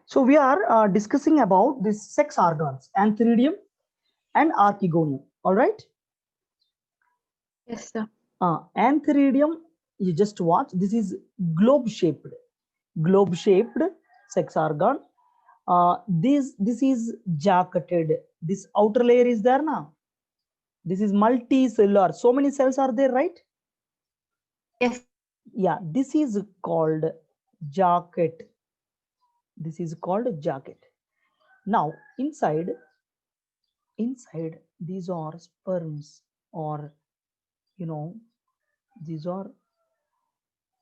So we are discussing about these sex organs, antheridium and archegonium. All right. Yes, sir. Antheridium, you just watch. This is globe shaped sex organ. This is jacketed. This outer layer is there now. This is multicellular. So many cells are there, right? Yes, sir. Yeah, this is called jacket. This is called jacket. Now inside these are sperms, or you know these are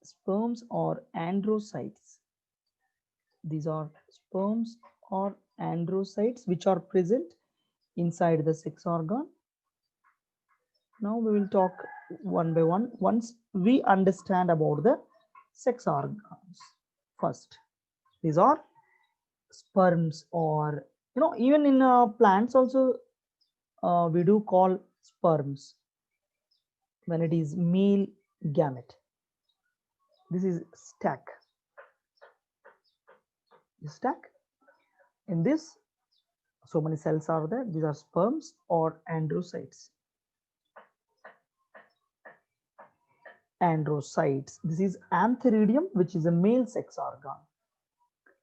sperms or androcytes. These are sperms or androcytes which are present inside the sex organ. Now we will talk one by one once we understand about the sex organs. First, these are sperms, or even in plants also we do call sperms when it is male gamete. This is stack. In this, so many cells are there. These are sperms or androcytes. This is antheridium, which is a male sex organ.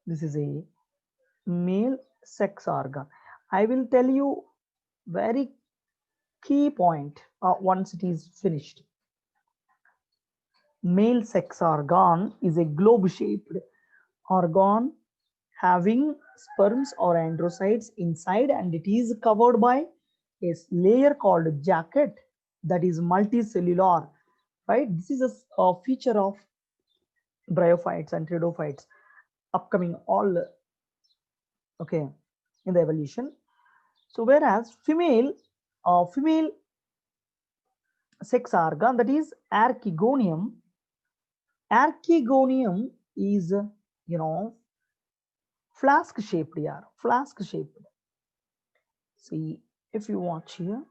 This is a male sex organ. I will tell you very key point once it is finished. Male sex organ is a globe shaped organ having sperms or androcytes inside, and it is covered by a layer called jacket that is multicellular, right? This is a feature of bryophytes and pteridophytes upcoming all, okay, in the evolution. So whereas female sex organ, that is archegonium is flask shaped here, flask shaped. See, if you watch here,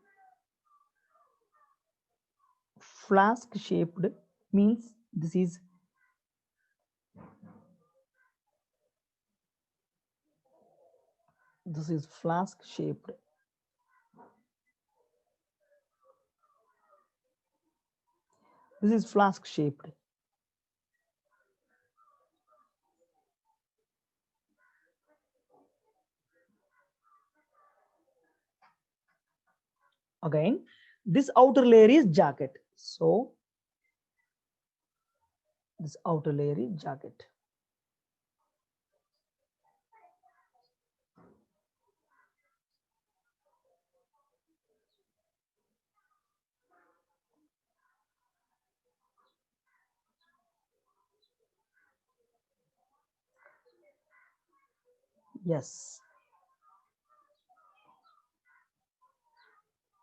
flask shaped means this is flask shaped. This is flask shaped. Again, this outer layer is jacket. So this outer layer is jacket. Yes.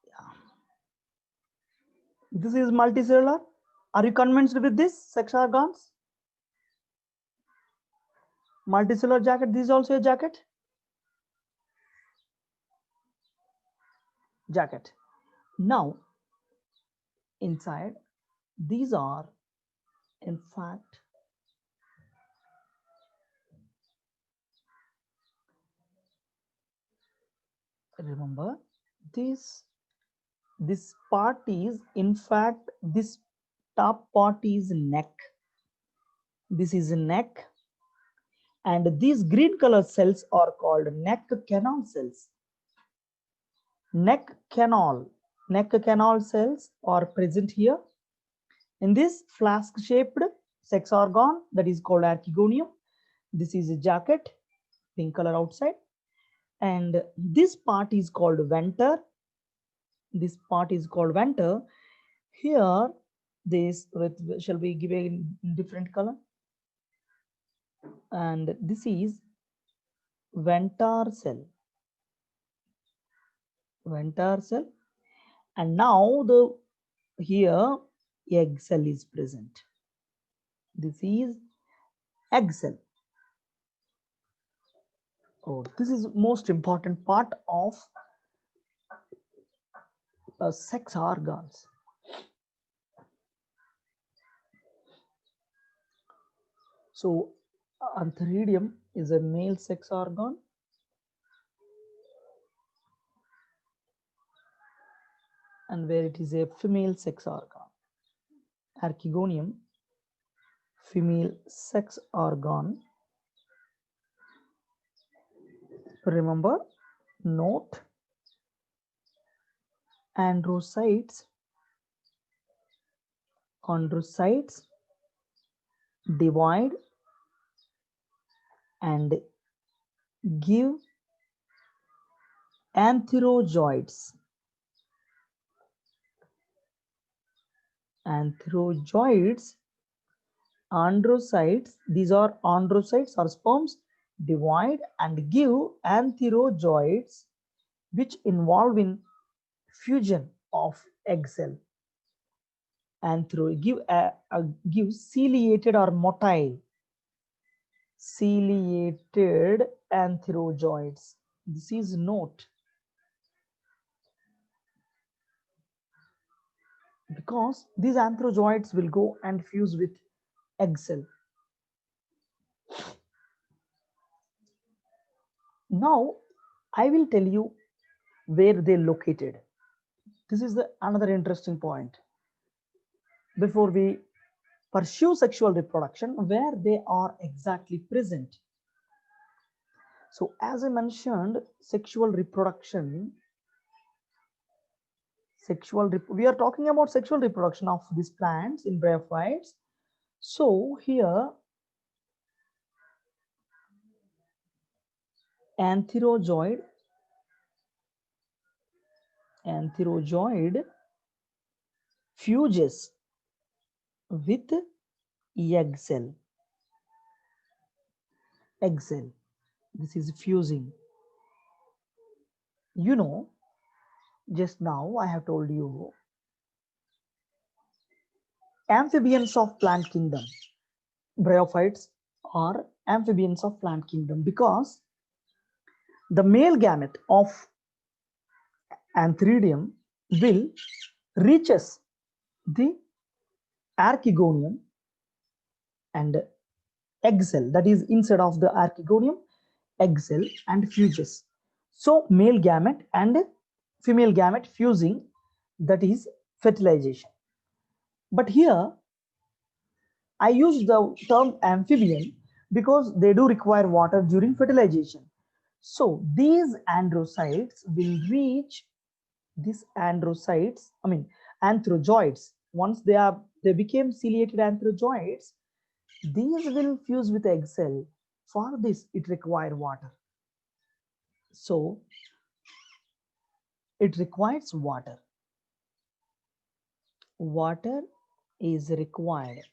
Yeah. This is multicellular. Are you convinced with this sex organs? Multicellular jacket. This is also a jacket. Jacket. Now, inside, these are, in fact, remember this part is, in fact, this top part is neck. This is neck, and these green color cells are called neck canal cells. Neck canal cells are present here in this flask shaped sex organ that is called archegonium. This is a jacket, pink color outside, and this part is called venter. This part is called venter. Here, this, shall we give a different color? And this is venter cell. Venter cell. And now the here egg cell is present. This is egg cell. Oh, this is most important part of sex organs. So antheridium is a male sex organ, and where it is a female sex organ. Archegonium, female sex organ. Remember, note, androcytes divide and give antherozoids. Androcytes, these are androcytes or sperms, divide and give antherozoids, which involve in fusion of egg cell. Give ciliated or motile ciliated antherozoids. This is note, because these antherozoids will go and fuse with egg cell. Now I will tell you where they located. This is another interesting point. Before we pursue sexual reproduction, where they are exactly present. So as I mentioned, sexual reproduction, we are talking about sexual reproduction of these plants in bryophytes. So here antherozoid fuses with egg cell. This is fusing. You know, just now I have told you amphibians of plant kingdom. Bryophytes are amphibians of plant kingdom because the male gamete of Antheridium will reaches the archegonium and egg cell, that is inside of the archegonium, egg cell, and fuses. So male gamete and female gamete fusing, that is fertilization. But here I use the term amphibian because they do require water during fertilization. So these androcytes will reach antherozoids. Once they became ciliated antherozoids, these will fuse with egg cell. For this, it requires water. So it requires water. Water is required.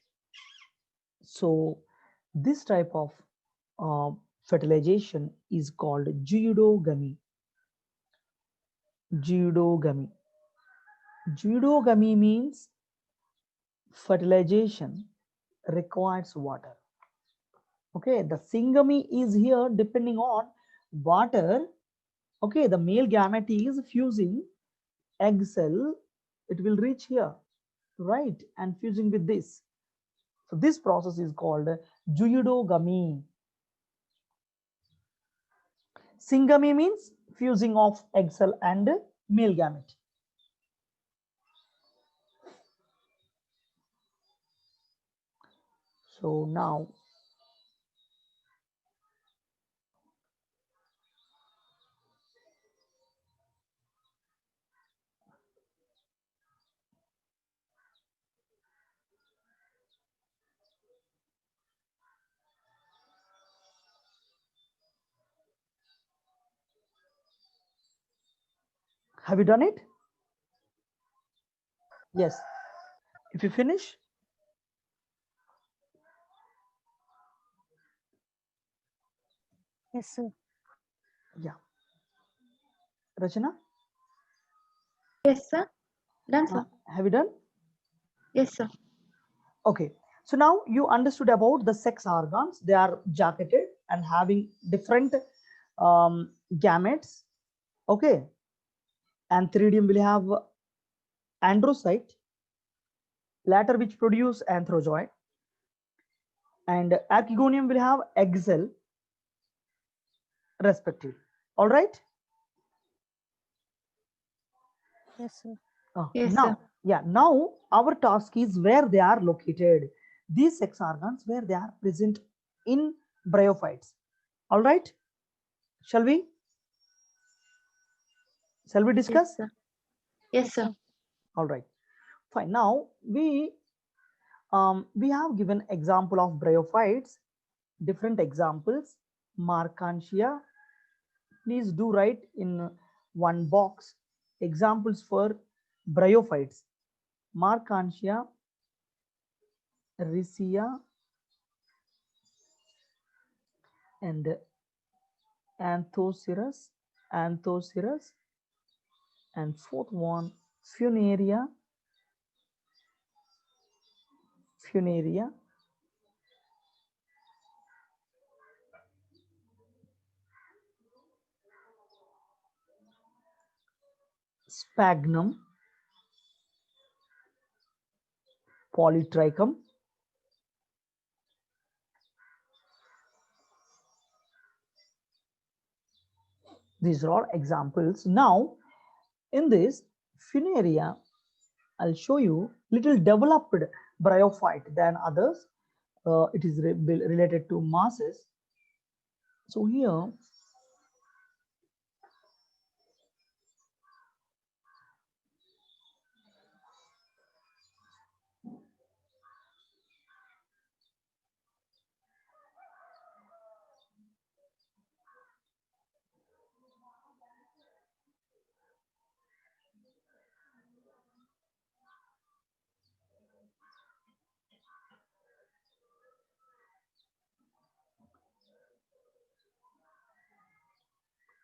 So this type of fertilization is called geudogamy. Geudogamy means fertilization requires water. Okay, the syngamy is here depending on water. Okay, the male gamete is fusing egg cell, it will reach here, right, and fusing with this. So this process is called geudogamy. Syngamy means fusing of egg cell and male gamete. So now have you done it? Yes. If you finish, Yes, sir. yeah. Rachana, Yes, sir. Done, sir. have you done? Yes, sir. Okay. So now you understood about the sex organs. They are jacketed and having different gametes. Okay. Antheridium will have androcyte, later which produce antherozoid, and archegonium will have egg cell, respectively. All right. Yes, sir. Yes, Now, sir. yeah, now our task is where they are located. These sex organs where they are present in bryophytes. All right. Shall we? Shall we Yes, discuss? sir. Yes, sir. All right. Fine. Now we have given example of bryophytes, different examples. Markantia. Please do write in one box examples for bryophytes. Markantia, Riccia, and Anthoceras, Anthoceras, and fourth one, Funaria, Funaria, Sphagnum, Polytrichum. These are all examples. Now, in this Funaria, I'll show you little developed bryophyte than others. It is related to masses. So here,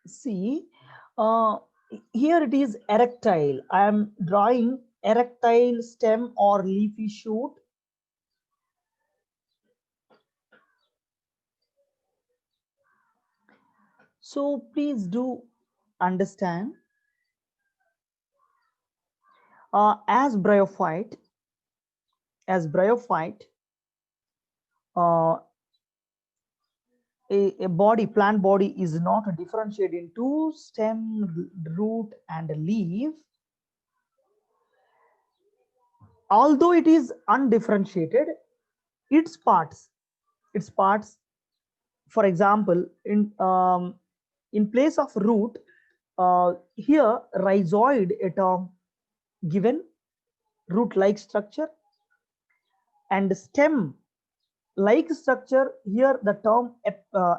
see, uh, here it is erectile. I am drawing erectile stem or leafy shoot. So please do understand, as bryophyte, as bryophyte, uh, a body, plant body is not differentiated into stem, root, and leaf. Although it is undifferentiated, its parts, its parts, for example, in place of root, here rhizoid a term given, root-like structure, and stem like structure, here the term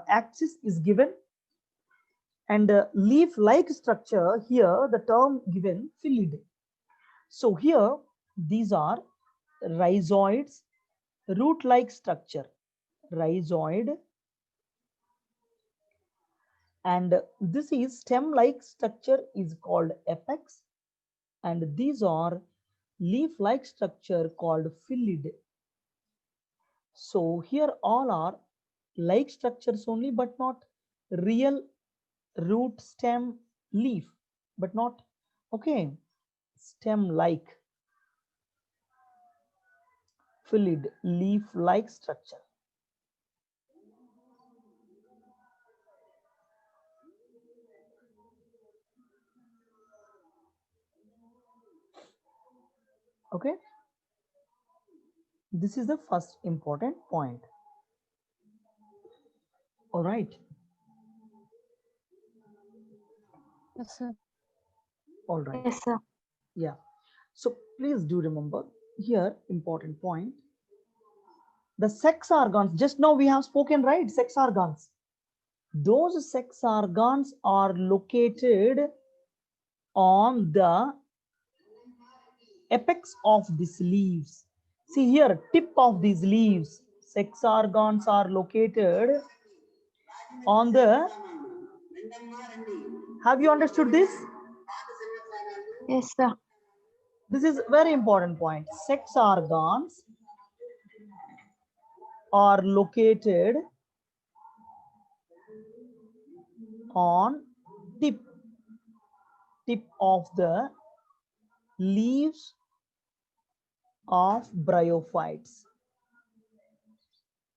axis is given, and leaf like structure, here the term given fillid. So here these are rhizoids, root like structure, rhizoid, and this is stem like structure is called apex, and these are leaf like structure called fillid. So here all are like structures only, but not real root, stem, leaf, but not, okay, stem like, fillid, leaf like structure. Okay, this is the first important point. All right. Yes, sir. All right. Yes, sir. Yeah. So please do remember here important point. The sex organs, just now we have spoken, right? Sex organs. Those sex organs are located on the apex of these leaves. See here, tip of these leaves. Sex organs are located on the, have you understood this? Yes, sir. This is very important point. Sex organs are located on tip of the leaves of bryophytes.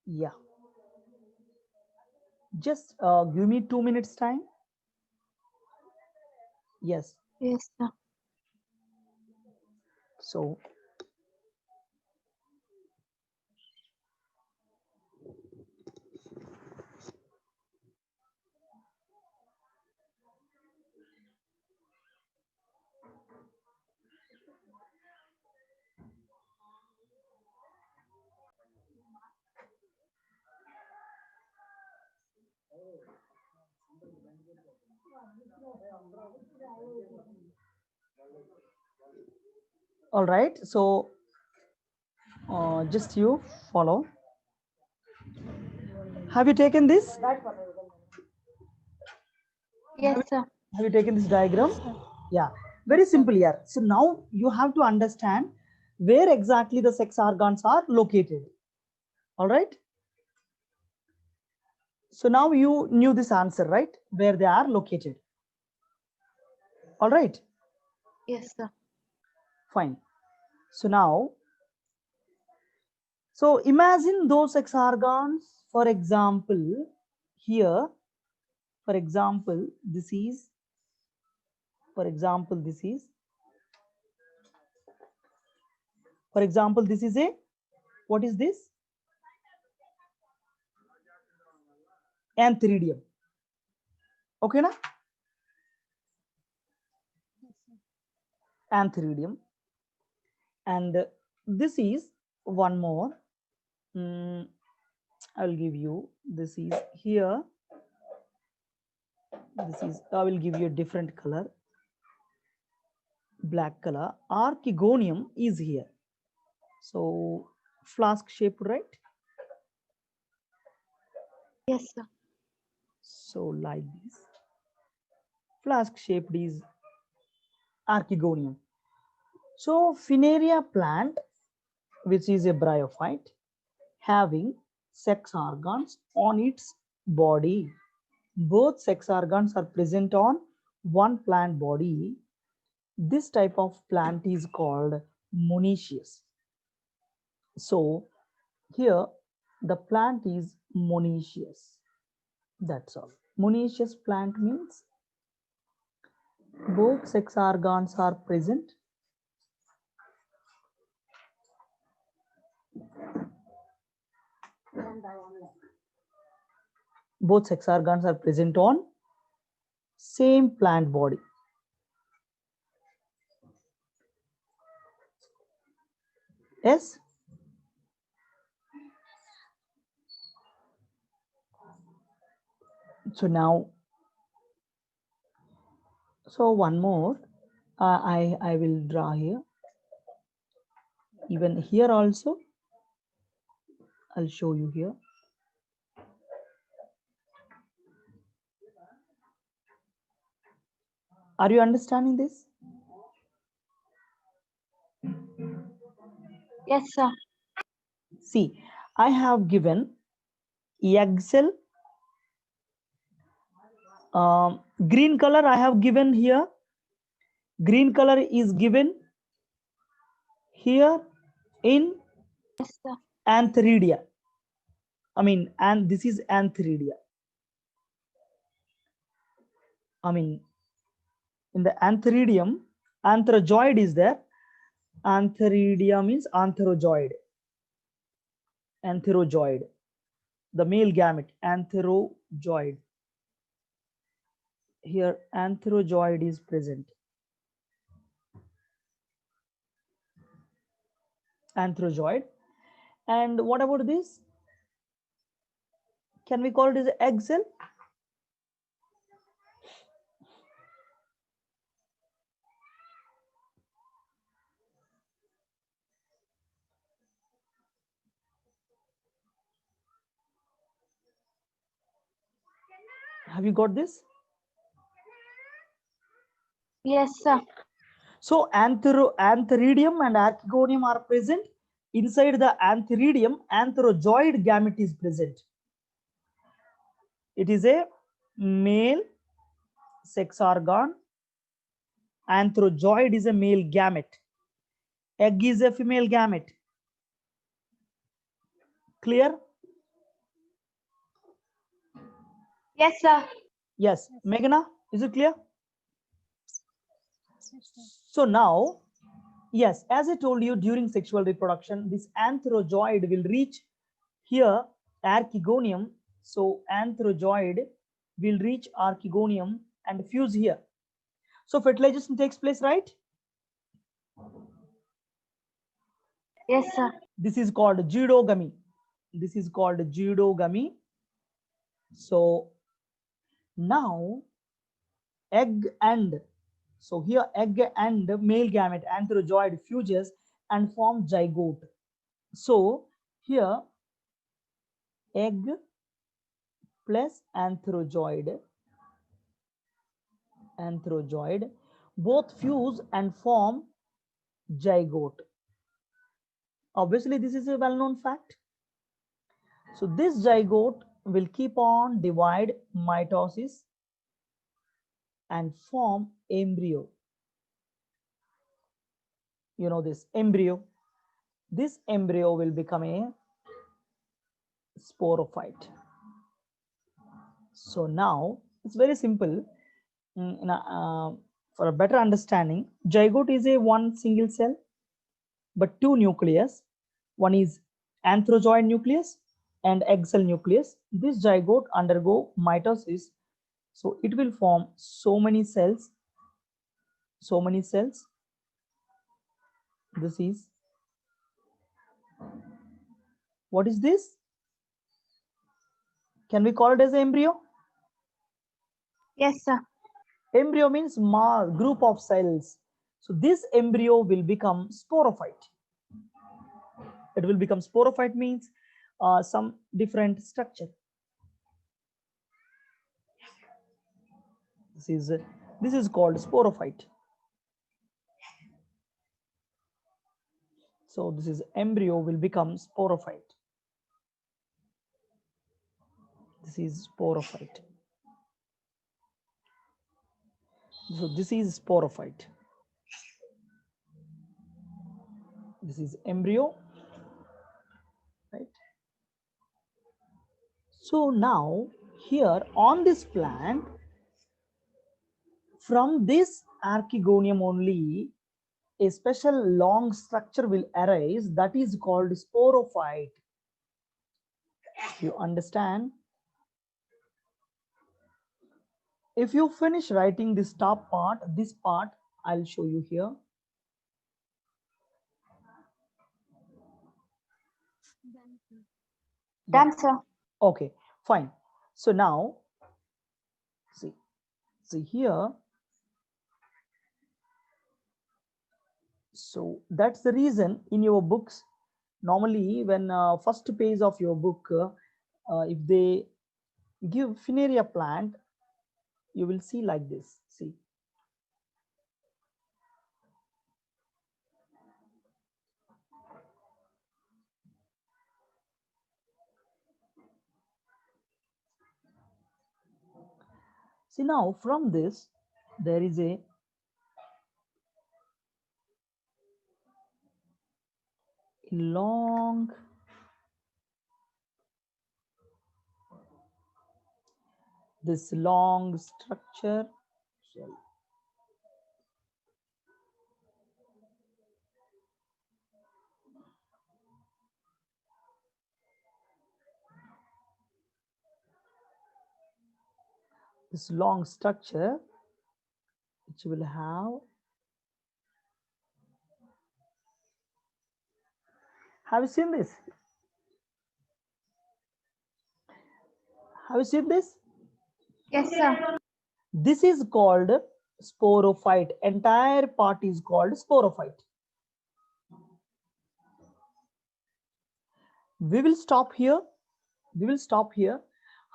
Yeah, Just give me 2 minutes time. Yes. Yes, sir. So all right, so just you follow. Have you taken this? Yes, sir. Have you taken this diagram? Yes, sir. Yeah, very Yes, sir. simple here. So now you have to understand where exactly the sex organs are located. All right. So now you knew this answer, right? Where they are located. All right. Yes, sir. Fine. So now, so imagine those sex organs. For example, here, for example, this is, for example, this is, for example, this is a, what is this? Antheridium. Okay, na? Yes, sir. Antheridium. And this is one more. I'll give you, this is here. This is, I will give you a different color, black color. Archegonium is here. So flask shaped, right? Yes, sir. So like this, flask shaped is Archegonium. So Funaria plant, which is a bryophyte, having sex organs on its body. Both sex organs are present on one plant body. This type of plant is called monoecious. So here the plant is monoecious. That's all. Monoecious plant means both sex organs are present. Both sex organs are present on same plant body. Yes. So now, so one more, I will draw here. Even here also, I'll show you here. Are you understanding this? Yes, sir. See, I have given egg cell. Green color I have given here. Green color is given here in Yes, sir. Antheridia. And this is Antheridia. In the Antheridium, antherozoid is there. Antheridia means antherozoid. Antherozoid. The male gamete, antherozoid. Here, antherozoid is present. Antherozoid. And what about this? Can we call it as egg cell? Have you got this? Yes, sir. So antheridium and archegonium are present. Inside the antheridium, antherozoid gamete is present. It is a male sex organ. Antherozoid is a male gamete. Egg is a female gamete. Clear? Yes, sir. Yes, Meghna, is it clear? Yes, sir. So now, yes, as I told you, during sexual reproduction, this antherozoid will reach here archegonium. So antherozoid will reach archegonium and fuse here. So fertilization takes place, right? Yes, sir. This is called geudogamy. This is called geudogamy. So now egg and so here egg and male gamete antherozoid fuses and form zygote. So here egg plus antherozoid both fuse and form zygote. Obviously this is a well-known fact. So this zygote will keep on divide mitosis and form embryo. You know this embryo. This embryo will become a sporophyte. So now it's very simple. For a better understanding, zygote is a one single cell, but two nucleus. One is antherozoid nucleus and egg cell nucleus. This zygote undergo mitosis, so it will form so many cells. So many cells. This is what is this? Can we call it as embryo? Yes, sir. Embryo means group of cells. So this embryo will become sporophyte. It will become sporophyte means some different structure. This is called sporophyte. So this is embryo will become sporophyte. This is sporophyte. So this is sporophyte. This is embryo, right? So now here on this plant, from this archegonium only, a special long structure will arise that is called sporophyte. You understand? If you finish writing this top part, this part I'll show you here. Done, sir. Okay, fine. So now see here. So that's the reason in your books, normally when first page of your book, if they give Fineria plant, you will see like this. See, now from this there is a long structure. Sorry. This long structure which will have you seen this? Have you seen this? Yes, sir. This is called sporophyte. Entire part is called sporophyte. We will stop here.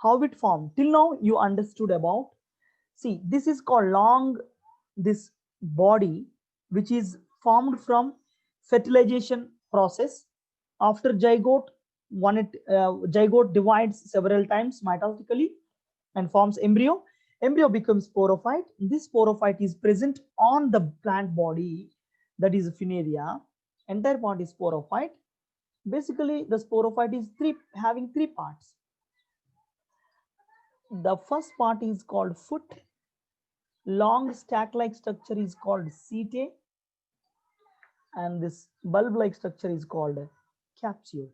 How it formed. Till now you understood about. See, this is called long, this body which is formed from fertilization process. After zygote, zygote divides several times mitotically and forms embryo. Embryo becomes sporophyte. This sporophyte is present on the plant body, that is Fineria. Entire part is sporophyte. Basically, the sporophyte is having three parts. the first part is called foot. Long stack-like structure is called setae, and this bulb-like structure is called capsule.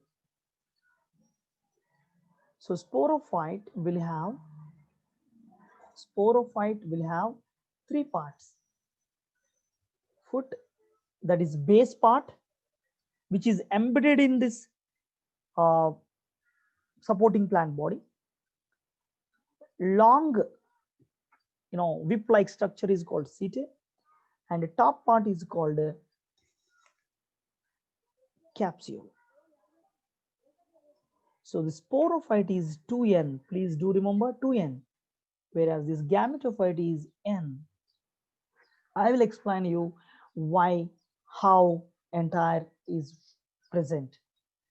So sporophyte will have three parts. Foot, that is base part, which is embedded in this supporting plant body. Long, whip-like structure is called setae, and the top part is called capsule. So the sporophyte is 2n. Please do remember 2n, whereas this gametophyte is n. I will explain you why, how entire is present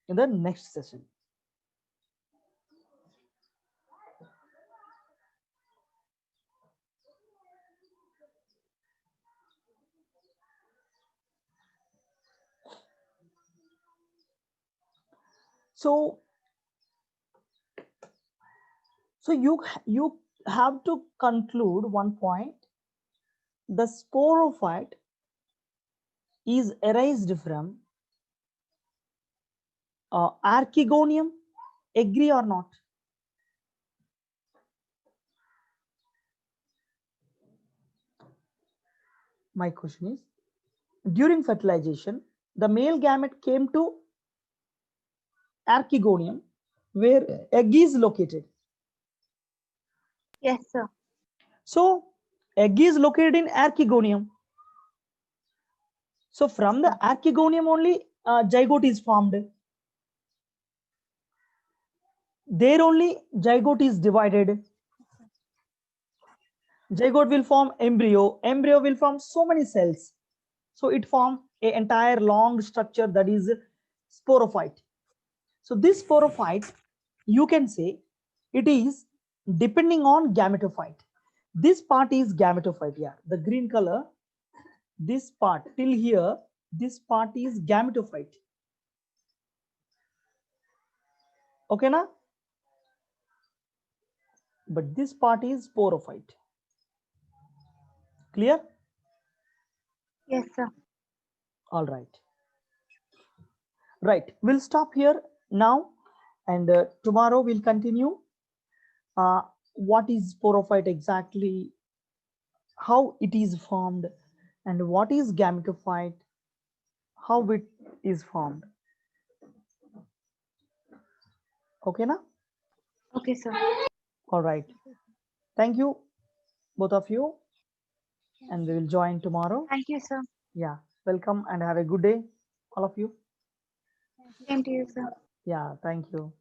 in the next session. So you have to conclude one point. The sporophyte is arised from archegonium. Agree or not? My question is, during fertilization, the male gamete came to archegonium, where egg is located. Yes, sir. So egg is located in archegonium. So from the archegonium only zygote is formed. There only zygote is divided. Zygote will form embryo. Embryo will form so many cells. So it forms an entire long structure, that is sporophyte. So this sporophyte, you can say it is depending on gametophyte. This part is gametophyte. Yeah, the green color, this part till here, this part is gametophyte. Okay, na? But this part is sporophyte. Clear? Yes, sir. All right. Right, we'll stop here now, and tomorrow we'll continue. What is sporophyte exactly, how it is formed, and what is gametophyte, how it is formed. Okay, na? Okay, sir. All right. Thank you, both of you, and we will join tomorrow. Thank you, sir. Yeah, welcome and have a good day, all of you. Same to you, sir. Yeah, thank you.